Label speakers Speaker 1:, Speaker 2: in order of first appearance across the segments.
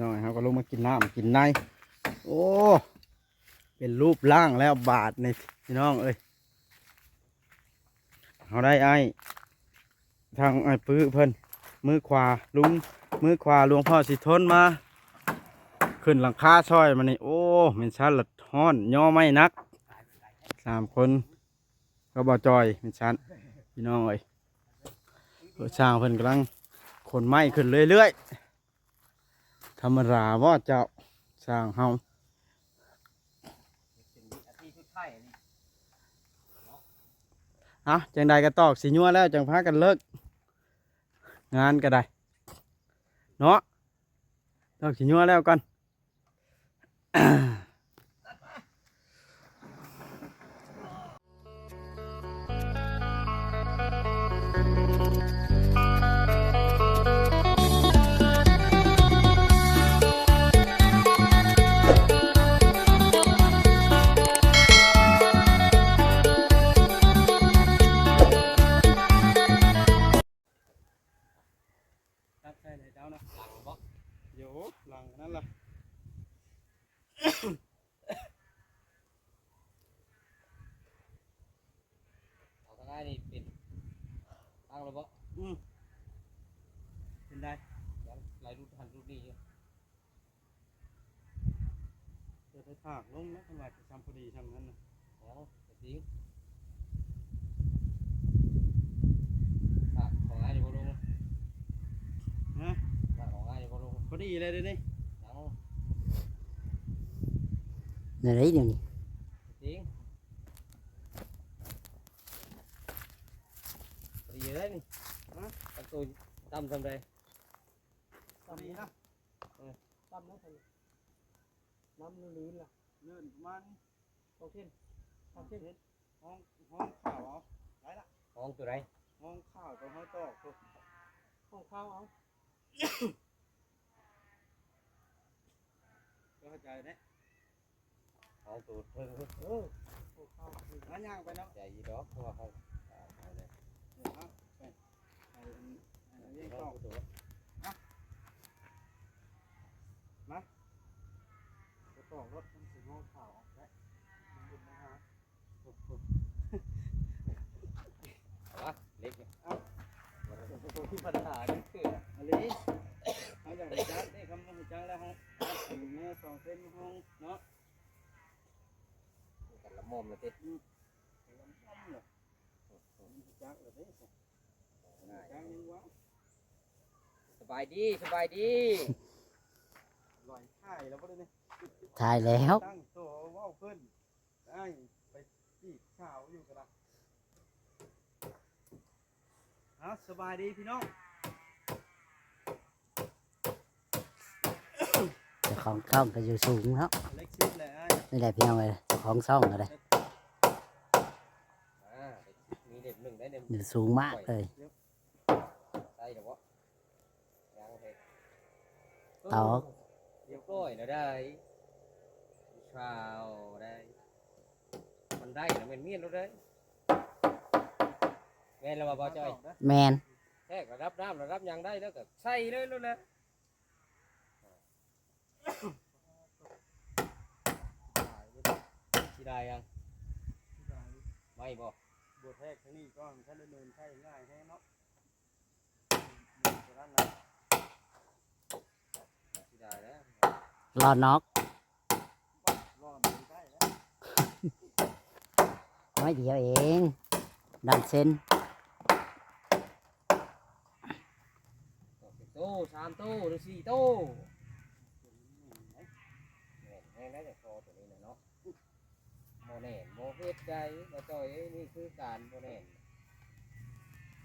Speaker 1: น้อยเขาก็ลงมากินน้ำกินในโอ้เป็นรูปร่างแล้วบาทในพี่น้องเอ้ยเขาได้ทางปื้อเพิ่นมือขวาลุงมือขวาหลวงพ่อสิทนมาขึ้นหลังคาซอยมานี่โอ้เม็นชั้นละฮ้อนย่อไม่นัก3 คนก็บ่จอยเม็นชั้นพี่น้องเอ้ยช่างเพิ่นกำลังขนไม้ขึ้นเรื่อยๆธรรมดาว่าเจ้าช่างเฮาจังใดก็ตอกสีนัวแล้วจังพากันเลิกงานก็ได้เนาะตอกสีนัวแล้วก่อนใช่เลยเจ้านะหลังบ่โยหลังนั่นล่ะ
Speaker 2: เอาทางง่ายนี่เป็นตั้งแล้วบ่
Speaker 1: เป็นได้
Speaker 2: ยังหลายรูปทันรูปนี้อยู่
Speaker 1: จะไปถากลงนะขนาดทำพอดีทำนั้นนะ
Speaker 2: ยังแต่จริงของง่ายนี่บ่ลง
Speaker 1: นะ
Speaker 2: ของง่ายนี่บ่ลง
Speaker 1: พอดีเลยเดี๋ยวนี้
Speaker 2: ยัง
Speaker 3: Này đấy điều này.
Speaker 2: จริงพอดีเลยนี่ตั้งตัวตั้มทำไร
Speaker 1: พอดีนะ
Speaker 3: Tâm nó thôi. Năm nó lươn là
Speaker 1: เลื่อนประมาณ
Speaker 3: đầu tiên.
Speaker 1: ห้องข้าวเอาไรล่ะ
Speaker 2: ห้องตัวไร
Speaker 1: ห้องข้าวกับห้องตอกตัว
Speaker 3: Không khao không?
Speaker 1: ก็เข้าใจเนี่ย
Speaker 2: ห้องตัวเพิ่ง
Speaker 3: Không khao.
Speaker 1: งั้นย่างไปเนาะ
Speaker 2: ใจยีดอกเพราะว่าห้องอะไร
Speaker 1: เดี๋ยวเอาไปไอ้เรื่องตอก
Speaker 2: ตัว
Speaker 1: จะตอกรถมันถึงห้องข้าวได้มันเป็นนะฮะ
Speaker 2: เอาละเล็กเนี่ย
Speaker 1: ตัวที่ปัญหาเนี่ยคืออะไรเขาอย่างไรจังได้คำว่าจังแล้วห้องอย่างเงี้ย2 เส้นห้องเนาะ
Speaker 2: กันละมุมเลยติด
Speaker 1: จังเลยเด้จังยังวะ
Speaker 2: สบายดีสบายดี
Speaker 1: ลอยไข่แล้วก็ได้เนี่ย
Speaker 3: Thài léo.
Speaker 1: ตั้งตัวว่าวขึ้นได้ไปจีบสาวอยู่กันละสบายดีพี่น้อง
Speaker 3: Còn không cái dù xuống đó.
Speaker 1: เล็กชิดเลย
Speaker 3: Đây là phía ngoài còn xong rồi đây.
Speaker 2: มีเด็ดหนึ่งได้เด็ด
Speaker 3: Dù xuống mát rồi.
Speaker 2: ใช่หรือวะยังเห็ด
Speaker 3: Tọt.
Speaker 2: เรียบร้อยแล้วได้ชาวได้มันได้นะมันเมียนแล้วได้แม่นเรามาบ่จอย
Speaker 3: Men.
Speaker 2: แทกระดับน้ำระดับยังได้แล้วก็ใส่เลยแล้วนะที่ได้ยังไม่บ่
Speaker 1: บทแทกทั้งนี้ก็ท่านเดินใช่ง่ายแท้เนาะ
Speaker 2: ที่ได้แล้ว
Speaker 3: Lo nót.
Speaker 1: รอดเลยได้แล้ว
Speaker 3: Nói gì vậy em? Đàn xin.
Speaker 2: โต้3 โต้หรือ4 โต้แม่ได้แต่โตตัวนี้นะเนาะโมเน่โมเฮ็ดใจมาจอยนี่คือการโมเน่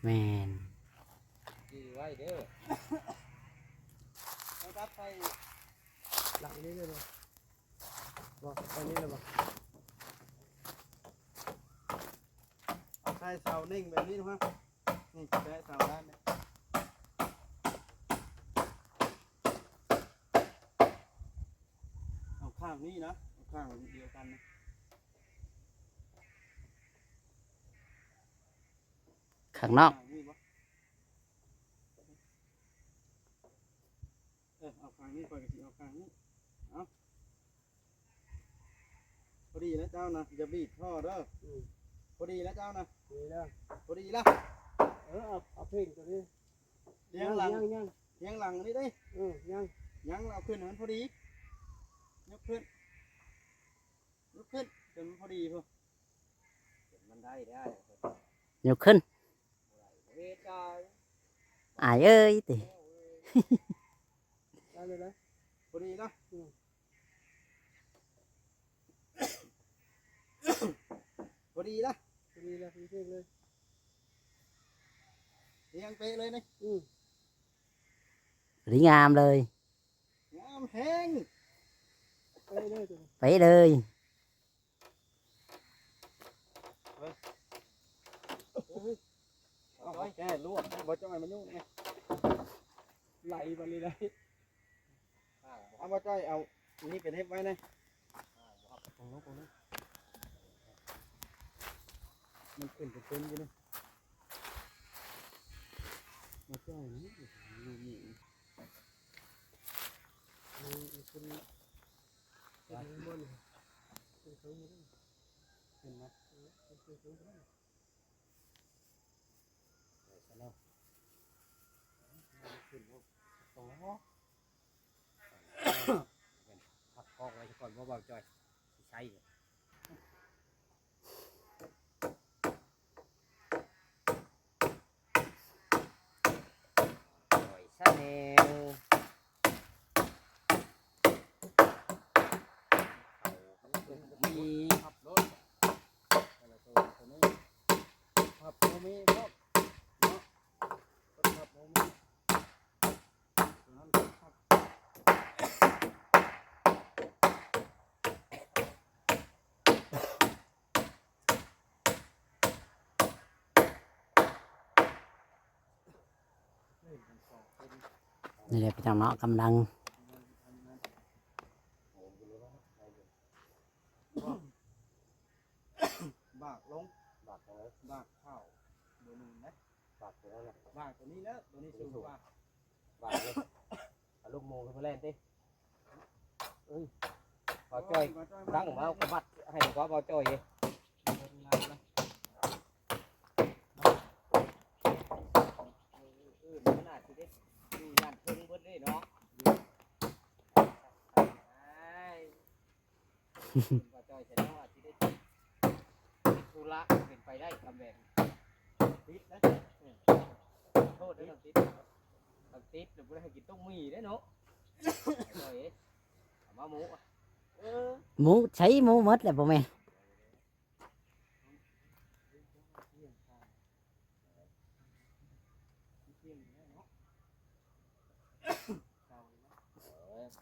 Speaker 3: Men.
Speaker 2: ดีไว้เด้อ
Speaker 1: เอาตัดไป
Speaker 3: Lại đi rồi. Vâng, đây đi rồi vâng.
Speaker 1: เอาใส่เสานิ่งแบบนี้นะฮะนี่จะได้เสาได้ไหมเอาข้างนี้นะเอาข้างเดียวกันนะ
Speaker 3: Khẳng nóc.
Speaker 1: นี่ปะเอาข้าง นี้คอยกับสีเอาข้างนี้เอาพอดีนะเจ้านะอย่าบีบท่อเด้อพอดีนะเจ้านะ
Speaker 3: ดีแล้ว
Speaker 1: พอดีละ
Speaker 3: เอาเพ่งตัวนี้
Speaker 1: เลี้ยงหลัง
Speaker 3: ยัง
Speaker 1: เลี้ยงหลังนี่ได้
Speaker 3: ยัง
Speaker 1: ยังเอาขึ้นให้มันพอดียกขึ้นยกขึ้นจนมันพอดีพอ
Speaker 2: มันได้ได้
Speaker 4: ยกขึ้น
Speaker 2: เฮ็ดได้
Speaker 4: อายเอ้ยติ
Speaker 3: ได้เลยนะ
Speaker 1: พอดีนะพอดีละ
Speaker 3: ดีแล้วพี่เพ่งเลย
Speaker 1: เลี้ยงเป๊ะเลยนี่
Speaker 4: สวยงามเลย
Speaker 1: งามแห้ง
Speaker 3: ไปเลยตัวนี้
Speaker 4: ไปเลย
Speaker 1: เอาแก้ลวดบ่จ้อยมันยุ่งไง
Speaker 3: ไหลมาเลยได้
Speaker 1: เอาบ่จ้อยเอานี่เป็นเฮ็บไว้นะมันขึ้นเป็นอยู่นี่บ่จ้อยนี่นี่
Speaker 3: คุณบนเป็นเขาไม่ได้
Speaker 1: ขึ้นมา
Speaker 3: เป็นเขาไม่ได้
Speaker 2: ต่อพักคอกไว้ก่อนบ่เบาจ่อยใช่จ่อยซะแนวมี
Speaker 1: ขับรถแต่ละตัวนี้ขับโมมีพวกเนาะขับโมมีตัวนั้นขับ
Speaker 4: นี่แหละพี่น้องเนาะกำลัง
Speaker 1: บากลงบากเลยบากเข้าเบอร์หนึ่งนะบากตัวนั้นบากตัวนี้แล้วตัวนี้สูงกว่า
Speaker 2: บาดเลยเอาลูกโมขึ้นมาเล่นดิเอ้ยเบาจ่อยตั้งมาเอากระบัดให้ดีกว่าเบาจ่อยขนาดที่ได้ดูยันเพิ่งเบิ้ลได้เนาะเบาจ่อยเสร็จแล้วอาจจะได้ธุระเป็นไปได้ทำแบบติดนะโทษด้วยติดติดเดี๋ยวกูได้ให้กินต้มมีได้เนาะจ่อยเอามาหมู
Speaker 4: หมูใช้หมูหมดแล้วบ่แม่น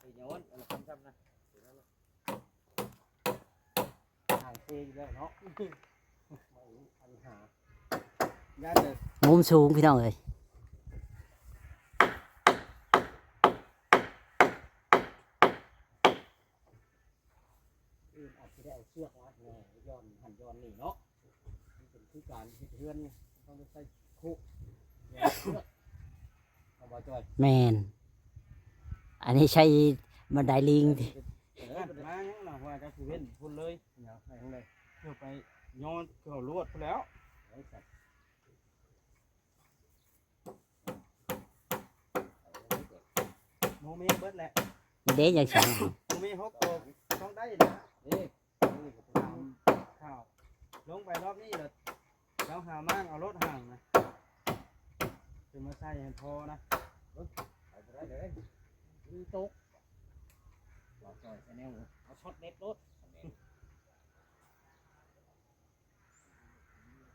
Speaker 2: thì nhớ là không trăm này hàng xe gì đó nó ăn hả
Speaker 1: ย่านเด็ก
Speaker 4: มุมสูงพี่น้องเอ้ย
Speaker 2: อาจจะได้เอาเชือกมาเนี่ยย้อนหันย้อนนี่เนาะมันเป็นคือการเฮ็ดเฮือนต้องใช้คุเชือกเอามาจ่อย
Speaker 4: แม่นอันนี้ใช้บันไดลิงติ
Speaker 1: มางั้นเราว่าจะสิเว้นพุ่นเลยอย่าไปทางใดเพื่อไปย้อนเข้าลวดพุ่นแล้ว
Speaker 2: ไอ้สัตว์
Speaker 1: โมเมเบิดแหละ
Speaker 4: นี่เด้ยังสั่ง
Speaker 1: โมเมฮกโตต้องได้นะ
Speaker 2: นี่
Speaker 1: ตามข้าวลงไปรอบนี้เดี๋ยวเราหามั่งเอารถห่างนะจะมาใส่ให้พอนะ
Speaker 2: เอาไปได้เลยมีโต๊ะบอกจ่อยแนวเอาช็อตเน็ตรถ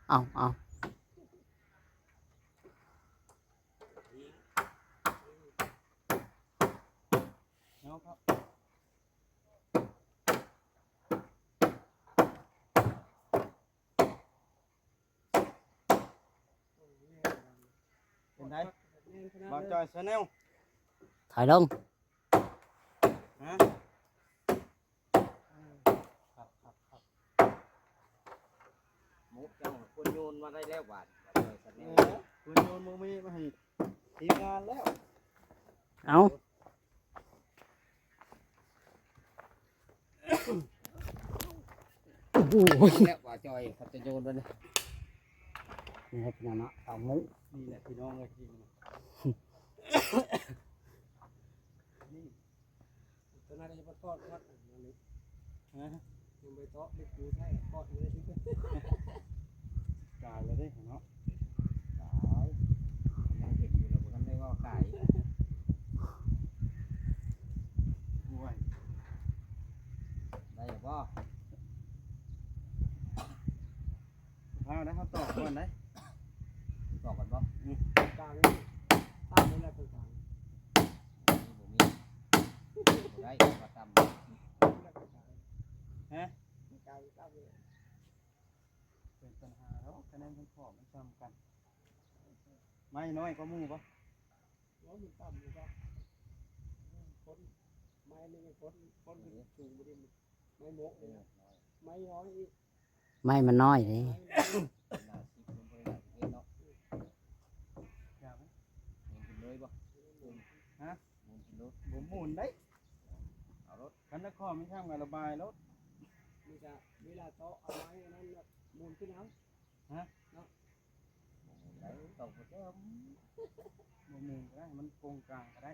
Speaker 4: เอา
Speaker 1: เนาะครับ เป็นไงบางจอยชาแนล
Speaker 4: ถอยลง
Speaker 1: ฮะ
Speaker 2: มุกจังคนโยนมาได้แล้วบาทจ่อยแน
Speaker 1: โอ้
Speaker 2: ว
Speaker 1: คุณโยนโมเมมาให้ทีมงานแล้ว
Speaker 4: เอา โห
Speaker 2: แล้วว่าจอยเขาจะโยนด้วยนะ
Speaker 4: นี่ให้พี่น้องเนาะเอามุ้ง
Speaker 1: นี่แหละพี่น้องเลยที่นี่ นี่
Speaker 3: ตอนนั้นจะมาทอดนั่นนี่
Speaker 1: ฮะ
Speaker 3: ยังไปเตาะไปกูใช่ทอดอยู่เลยที่
Speaker 1: กายเลยเด้เนาะ
Speaker 2: ตายยังเห็นอยู่แล้วบ่ทันได้ว่าไก่
Speaker 1: ด้วย
Speaker 2: ได้หรือบ่
Speaker 1: พาได้เขาตอกก่อนได้
Speaker 2: ตอกกันบ่
Speaker 3: กลางนี่ตั้งไว้แล้วกลาง
Speaker 2: บ่มีบ่ได้ว่าตำ
Speaker 3: แล้วกลาง
Speaker 1: ฮะ
Speaker 3: กลางตั้งเลย
Speaker 1: เป็นปัญหาแล้วคะแนนมันขอบมันซ้ำกันไม่น้อยก็มู่ปะ
Speaker 3: แล้วมันตั้งอยู่ก็คนไม้นี่คนสูงไปดิไม้หมกเลยไม้น้อยอีก
Speaker 4: ไม่มันน้อยเลย
Speaker 2: หน้าสิบมันบ่ได้เฮ็ดเนาะ
Speaker 1: อย่าไหม
Speaker 2: มันกินเลยบ่
Speaker 1: ฮะ
Speaker 2: มันกินรถ
Speaker 1: ผมหมุนได้
Speaker 2: เอารถ
Speaker 1: คันนครไม่ช่างการระบายรถ
Speaker 3: มีจะเวลาเตาะเอาไม้นั้นมูลขึ้นน้
Speaker 2: ได้ต้องบ่เจิม
Speaker 1: บ่หมุนก็ได้มันโกงกลางก็ได้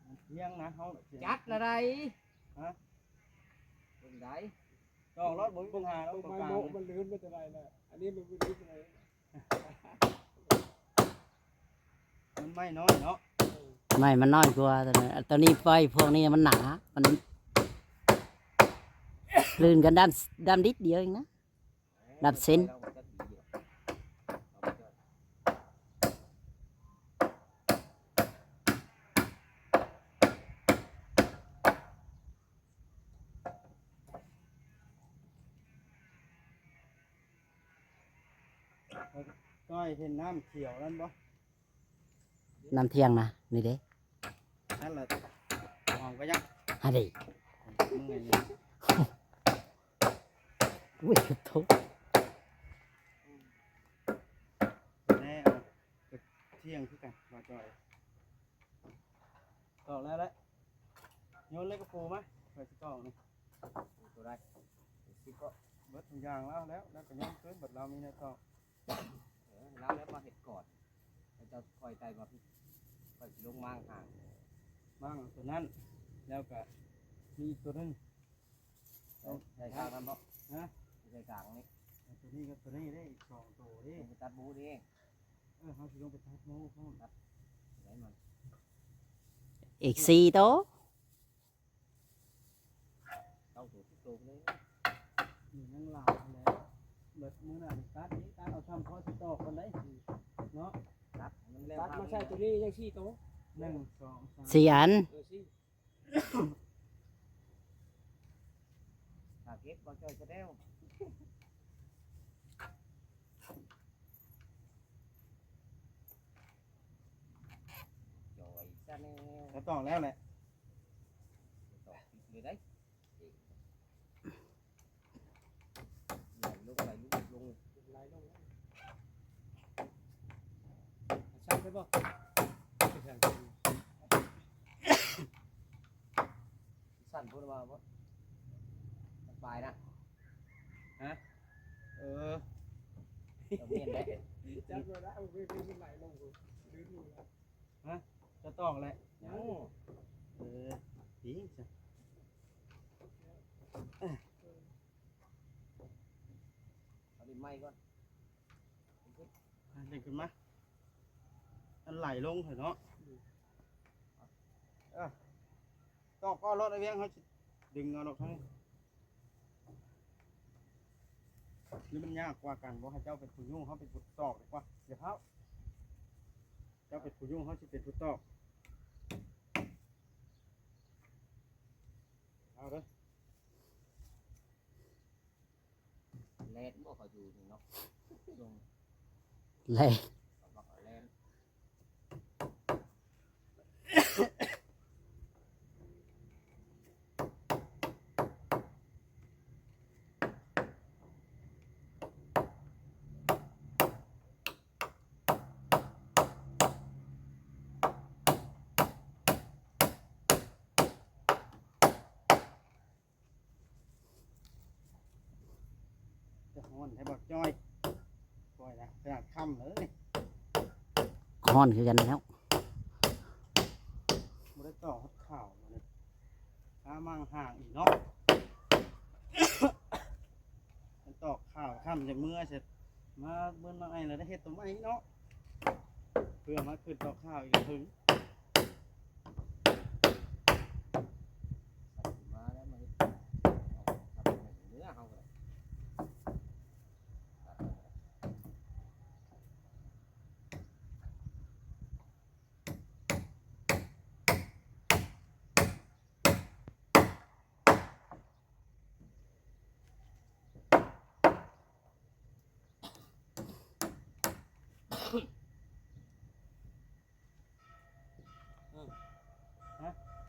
Speaker 1: มันเที่ยงนะเขาเสียง
Speaker 2: จัดละได้
Speaker 1: ฮะ
Speaker 2: เบิ่งได้
Speaker 1: จองรถบ่มีปัญหา
Speaker 3: ำ
Speaker 1: แล้ว
Speaker 3: ต้น
Speaker 1: ตรง
Speaker 3: ไม้
Speaker 1: กลาง
Speaker 3: โมกมันลื่นไม่เป็นไรเลยอันนี้มันไม่ลื่นอะไร
Speaker 1: มันไม่น้อยเนาะ
Speaker 4: ไม่มันน้อยกว่าตอนนี้ไฟพวกนี้มันหนา มันลื่นกันด้ามดิดเดียวเองนะ ดับเส้น
Speaker 2: แล้วมันจะดีอยู่เอาไปเจิม
Speaker 1: ก้อยเห็นน้ำเขียวนั่นบ่
Speaker 4: น้ำเที่ยงนะนี่เด้
Speaker 1: นั่นแหละมองก็ยัง
Speaker 4: ฮะดิ
Speaker 1: มึงไงนี่
Speaker 4: อุ้ยทุก
Speaker 1: แน่เอาไปเที่ยงคือกันมาจอยตอกแล้วแหละโยนเล็กกระปูไหมไปสิตอกนี่
Speaker 2: ตัวได้
Speaker 1: สิก็เบิดทุกอย่างแล้วก็ย้อมขึ้นบัดเรามีในตอก
Speaker 2: แล้วมาเห็ดก่อนแล้วจะคอยใจมาพี่คอยสิลงมางห่าง
Speaker 1: บ้างตัวนั้นแล้วก็มีอีกตัวหนึง
Speaker 2: ใจกลางกันบ่
Speaker 1: ฮะ
Speaker 2: ใจกลางนี่
Speaker 1: ตัวนี้กับตัวนี้ได้อีก2ตัวดิ
Speaker 2: ไปตัดบูนี่เอง
Speaker 1: เขาสิลงไปทับโม่เขา
Speaker 2: ได้มัน
Speaker 4: อีก4โตะ
Speaker 2: ต้องถูกทุกตัวเลย
Speaker 1: อยู่นั่งหลับแล้วเบิดมือหน้าตัดนี้ตัดเอาทำข้อสิตอกกันได้เนาะ
Speaker 2: ตัดมันแล้ว
Speaker 3: ตัดมาใช่ตัวนี้ยังชี้โต
Speaker 1: 1 2 3
Speaker 4: 4อัน
Speaker 3: ชี้
Speaker 2: ถ้าเก็บบ่จ่อยจะแล้วจ่อยซะแน่
Speaker 1: แล้วตอกแล้วแหละ
Speaker 2: ตอกติดเลยได้ไหลลง
Speaker 3: ไหลลงช่างไปบ่
Speaker 2: สั่นพูดว่าบ่ปลายนะ
Speaker 1: เออ
Speaker 2: เอาเมียนได้
Speaker 3: จับมาได้เอาไปไหลลงลื่นอยู่แล้ว
Speaker 1: จะตอกแหละ
Speaker 2: ยัง
Speaker 1: เออดีจ้ะ
Speaker 2: เอาดินไม้ก่อน
Speaker 1: เด็กขึ้นมามันไหลลงเถอะเนาะตอกก็รถไอ้เวียงเขาสิดึงเอาดอกทั้งหรือมันยากกว่ากันบ่ให้เจ้าเป็นผู้ยุ่งเขาเป็นผู้ตอกดีกว่าเดี๋ยวเขาเจ้าเป็นผู้ยุ่งเขาสิเป็นผู้ตอกเอาเด้อ
Speaker 2: แลนบ่เขาอยู่นี่เนาะลง
Speaker 4: เลย
Speaker 2: เขาบอกแลน
Speaker 1: ฮ้อนให้บอกจ้อยปล่อยนะขนาดค่ำเลย
Speaker 4: ฮ้อนคือกันแล้ว
Speaker 1: บ่ได้ต่อหัดข่าวมาเลยถ้ามั่งห่างอีกเนาะ มันตอกข่าวค่ำจากเมื่อเสร็จมาเมื่อมาไอ้เราได้เฮ็ดตัวไม้เนาะเพื่อมาขึ้นตอกข้าวอีกถึง
Speaker 2: มาแล้วมาเอาทำให้เนื้อเฮาก็ได้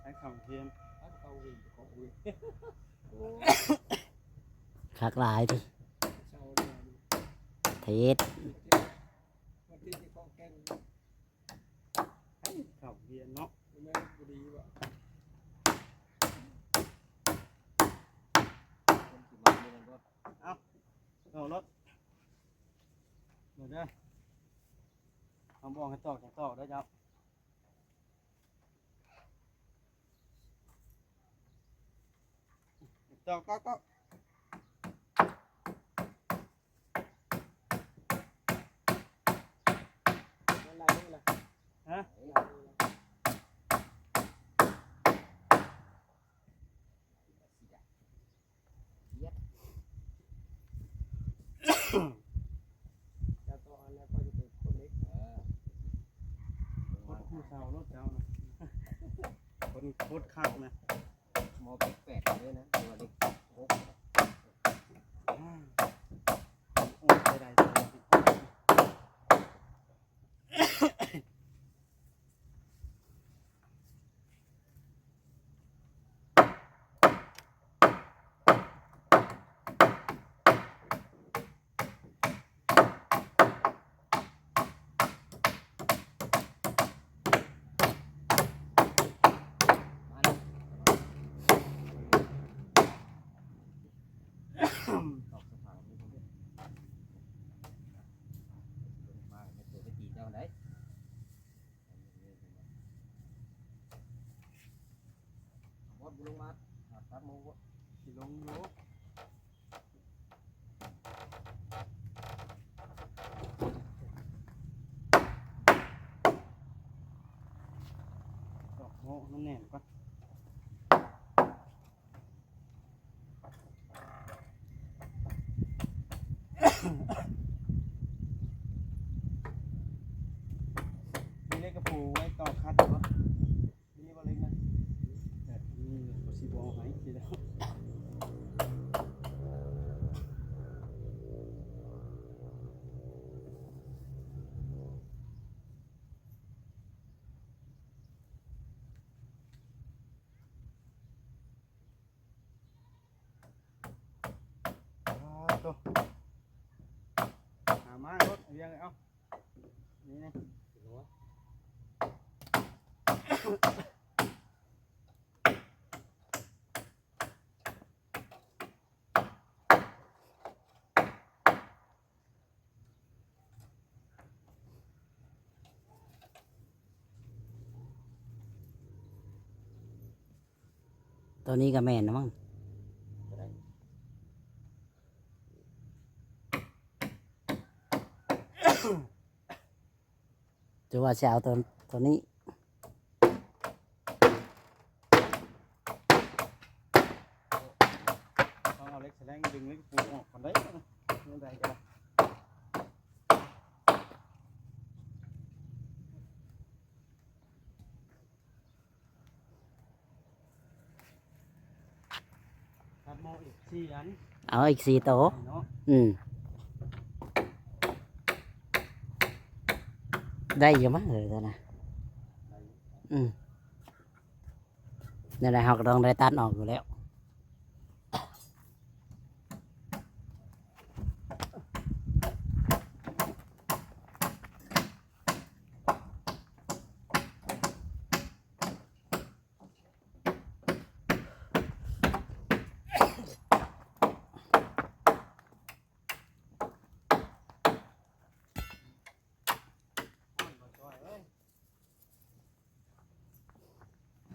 Speaker 1: ใช้ข่าวเทียม
Speaker 3: อันเก่าวิ่งของวิ่ง
Speaker 4: คักหลายที
Speaker 3: เช้าเนี่ย
Speaker 4: เทศ
Speaker 3: วันที่ที่เขาแกง
Speaker 1: ให้ข่าวเทียมเนาะ
Speaker 3: แม่บุรีว่ะ
Speaker 2: คนสิมาเมืองก็
Speaker 1: เอารถเดี๋ยวเด้อเอาบอกให้ตอกจากตอกได้อจ้าตอกก็
Speaker 3: นั่นไรนี่แหละ
Speaker 1: ฮะ
Speaker 3: จะต่ออันแล้วก็จะเป็นคนเล็ก
Speaker 1: คนคู่เสารถเจ้านะ คนโคตรคักนะ
Speaker 2: หมอเป็กแปดเลยนะตัวเล็กโอ้
Speaker 1: โอ้ยใจได้ใจได้
Speaker 2: มาแล้วตอกสะพานนี่ผมเนี่ยมาไม่ตัวไปตีเจ้าไหนวอดบุลงมาตัดโมว
Speaker 1: สิลงอยู่ตอกโม่มันแน่นก่อนมีเล็กกระปูไว้ตอกคัดเหรอนี่ว่าเล็กนะแบบนี้เขาสิบเอาให้ทีแล้วตัวหามารถเอายังไงเอานี่นะ
Speaker 4: ตัวนี้ก็แม่นนะมั้งจะว่าจะเอาตัวนี้
Speaker 1: ต้องเอาเล็กแสดงดึงเล็กปูออกก่อนได้นะนี่ได้ก็ได้ตัดโมอีก4 อัน
Speaker 4: เอาอีก4 ตัว
Speaker 1: เนาะ
Speaker 4: ได้อยู่มั้งตัวนะนี่นแหละเราก็ต้องได้ตัดออกอยู่แล้ว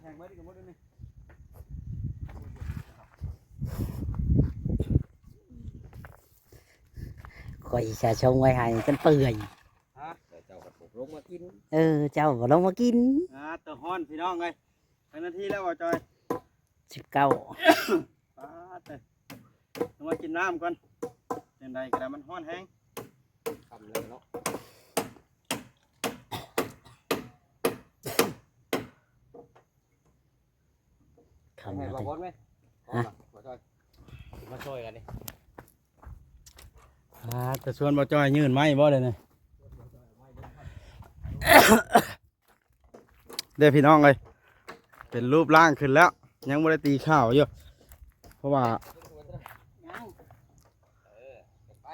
Speaker 1: แข่งไว้ดิกับมดนี่
Speaker 4: ข่อยจะชงไว้ให้จนเปื่อย
Speaker 2: แต่เจ้ากับผมลงมากิน
Speaker 4: เจ้าก็ลงมากิน
Speaker 1: เตอฮ้อนพี่น้องเลยทั้งนาทีแล้วว่าจอย
Speaker 4: 19
Speaker 1: ป้าเตอมากินน้ำก่อนจังใดก็ได้มันฮ้อนแห้ง
Speaker 2: ทำเลยเนาะ
Speaker 4: คำ
Speaker 2: ให้
Speaker 4: ละ
Speaker 2: บอก
Speaker 4: ติ
Speaker 2: บอสไหมมาช่วยมาช่วยกันดิ
Speaker 1: แต่ชวนบ่จอยยืนไม้บ่เลยเนี่ยเด้อพี่น้องเลยเป็นรูปร่างขึ้นแล้ว ยังไม่ได้ตีข้าวอยู่เพราะว่า
Speaker 2: ไป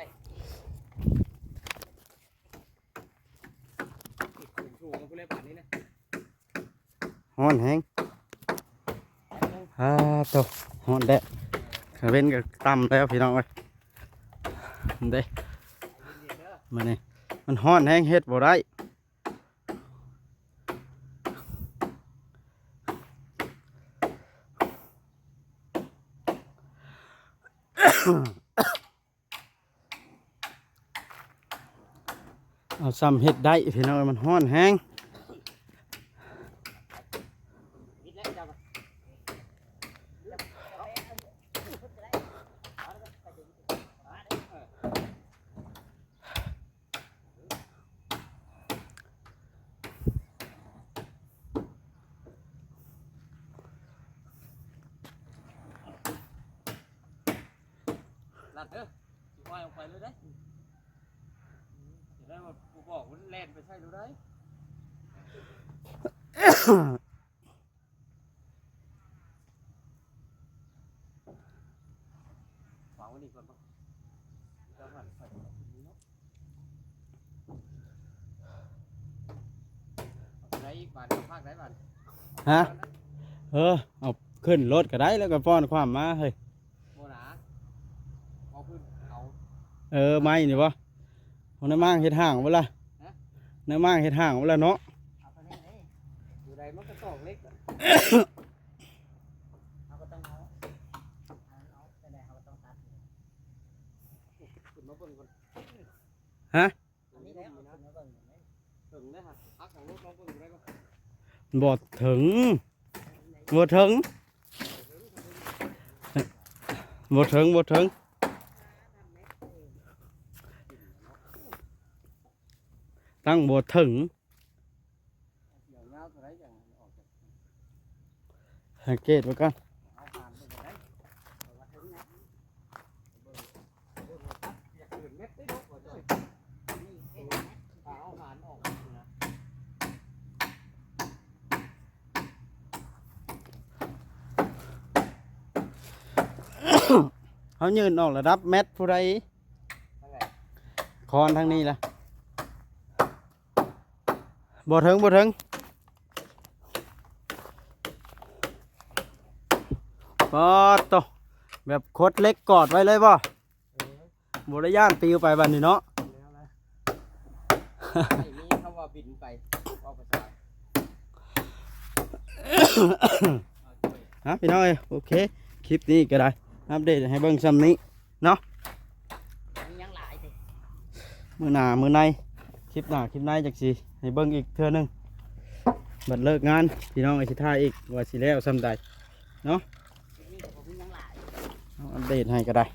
Speaker 2: ชูกับผู้เล่นป่านนี้นะ
Speaker 1: ฮ้อนแห้งตกฮ้อนแดดขาเว้นก็ต่ำแล้วพี่น้องเลยเด้มาเนี่ยมันฮ้อนแห้งเฮ็ดบ่ได้ เอาซ้ำเฮ็ดได้พี่น้องมันฮ้อนแห้ง
Speaker 2: นิดแล้วจ้า ลัดเด้อสิว่ายออกไปเลยได้จะได้มากูบอกว่าแล่นไปใช่หรือได้วางไว้นี่ก่อนป่ะจะหันไปตรงนี้เนาะเอาไปได้อีกบาทภาคได้บาท
Speaker 1: ฮะเอาขึ้นรถก็ได้แล้วก็ป้อนความมาเฮ้ย
Speaker 2: โมหนาเอาขึ้นเอา
Speaker 1: ไม่นี่วะเอาน้ำมั่งเฮ็ดห่างเวลาน้ำมั่งเฮ็ดห่างเวลาเนาะ
Speaker 2: เอาไปได้เลยอยู่ใดมันก็ตอกเล็กอะ
Speaker 4: เราก็ต้องเอาแต่ได้เราต้องตัด
Speaker 2: ขึ้นมาเบิ่งก่อน
Speaker 1: ฮะ
Speaker 4: อันนี้แล้วขึ้นมาเบิ่งเห็นไหม
Speaker 2: ถึงได้ฮะพักของรถลองเบิ่งได้ป่ะ
Speaker 1: บ่ถึงบ่ถึงบ่ถึงบ่ถึงตั้งบ่ถึง
Speaker 2: เดี๋ยวเงาตัวไหนอย่างออกจาก
Speaker 1: สังเกตไว้ก่อน
Speaker 2: เอาผ่านไปไหนเอาว่าถึงนะเบิ่งครับอยากขึ้นเม็ดได้เนาะว่าจะนี่เห็นไหมเอาผ่านออกนะ
Speaker 1: เขายืนออกระดับเม็ดผู้ใด
Speaker 2: นั่นแหละ
Speaker 1: คอนทางนี้ล่ะบ่ถึงบ่ถึงปอดโตแบบโคตรเล็กกอดไว้เลยบ่บ่ได้ย่านปิวไปบัดนี้เนาะ
Speaker 2: ไม่มีคำว่าบินไปเอาภาษา
Speaker 1: ฮะพี่น้องเอ้ยโอเคคลิปนี้ก็ได้อัปเดตให้เบิ่งซ้ำนี้เนาะ
Speaker 4: มียังหลายสิ
Speaker 1: มื้อหน้ามื้อในคลิปหน้าคลิปในจักสิให้เบิ่งอีกเทื่อนึงบัดเลิกงานพี่น้องไอ้สิท่ายอีกว่าสิแล้วซ้ำใดเนาะ
Speaker 4: มียังหลาย
Speaker 1: เอาอัปเดตให้ก็ได้